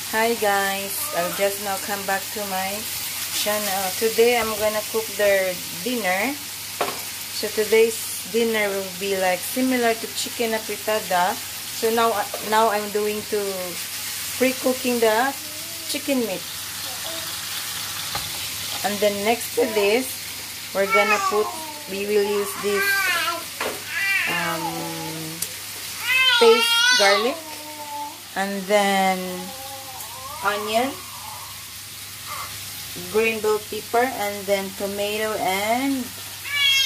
Hi guys, I'll just now come back to my channel. Today I'm gonna cook their dinner. So today's dinner will be like similar to chicken apitada. So now I'm doing to pre-cooking the chicken meat. And then next to this, we will use this paste garlic, and then onion, green bell pepper, and then tomato and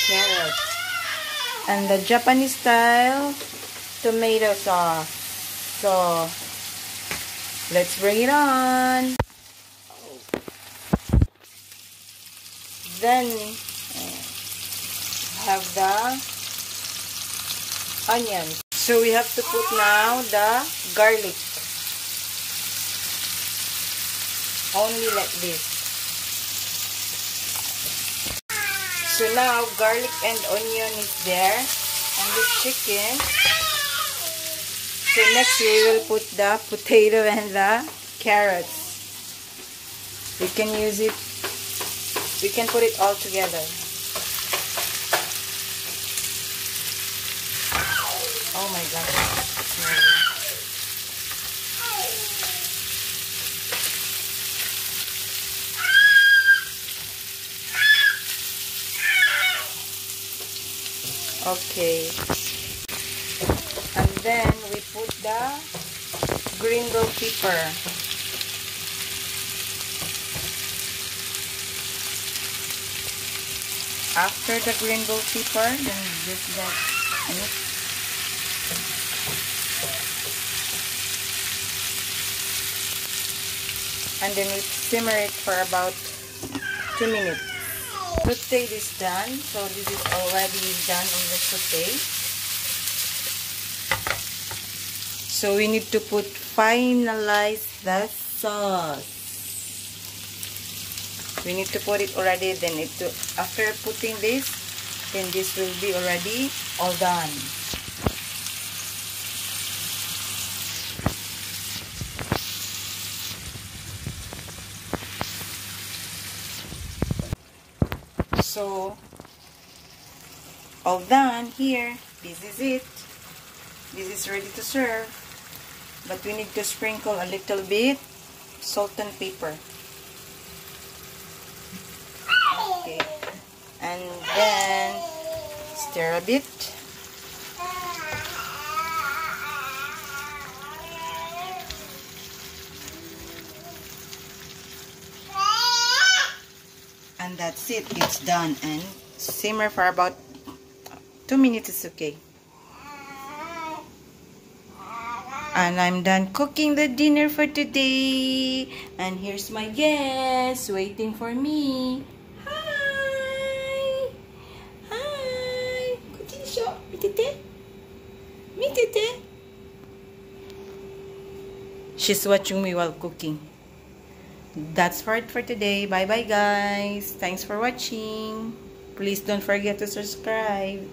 carrot, and the Japanese style tomato sauce. So let's bring it on. Then have the onion. So we have to put now the garlic. Only like this. So now garlic and onion is there on the chicken. So next we will put the potato and the carrots. We can use it. We can put it all together. Oh my gosh. Okay, and then we put the green bell pepper. After the green bell pepper, then just that mix. And then we simmer it for about 2 minutes. Sauté is done, so this is already done on the sauté. So we need to finalize the sauce. We need to put it already. Then after putting this, then this will be already all done. So, all done here. This is it. This is ready to serve. But we need to sprinkle a little bit salt and pepper. Okay. And then stir a bit. And that's it. It's done. And simmer for about 2 minutes is okay. And I'm done cooking the dinner for today. And here's my guest waiting for me. Hi! Hi! She's watching me while cooking. That's for it for today. Bye bye guys. Thanks for watching. Please don't forget to subscribe.